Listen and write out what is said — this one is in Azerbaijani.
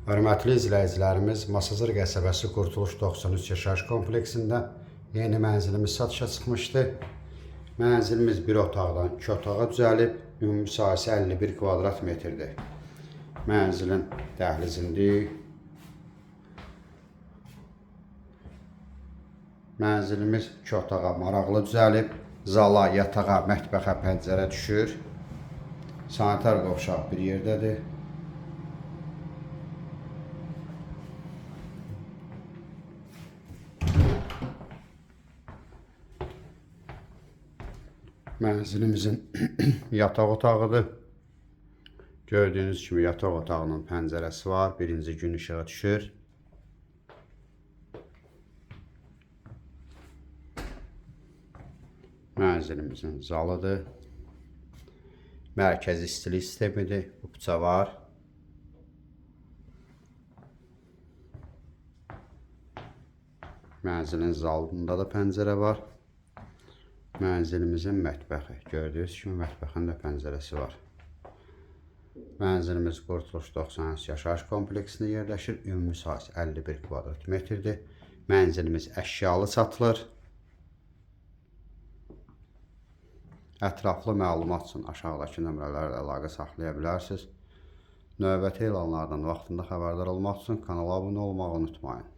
Hörmətli izləyicilərimiz, Masazır qəsəbəsi Qurtuluş 93 yaşayış kompleksində yeni mənzilimiz satışa çıxmışdı. Mənzilimiz bir otaqdan 2 otağa düzəlib, ümumi sahəsi 51 kvadrat metrdir. Mənzilin dəhlizindir. Mənzilimiz 2 otağa maraqlı düzəlib, zala, yatağa, mətbəxə, pəncərə düşür. Sanitar qovşaq bir yerdədir. Mənzilimizin yataq otağıdır. Gördüyünüz kimi yataq otağının pəncərəsi var. Birinci gün işığı düşür. Mənzilimizin zalıdır. Mərkəzi istilik sistemidir. Qubça var. Mənzilin zalında da pəncərə var. Mənzilimizin mətbəxi. Gördüyünüz kimi mətbəxin də pəncərəsi var. Mənzilimiz Qurtuluş 93 yaşayış kompleksində yerləşir. Ümumi sahəsi 51 kvadrat metrdir. Mənzilimiz əşyalı satılır. Ətraflı məlumat üçün aşağıdakı nömrələrlə əlaqə saxlaya bilərsiniz. Növbəti elanlardan vaxtında xəbərdar olmaq üçün kanala abunə olmağı unutmayın.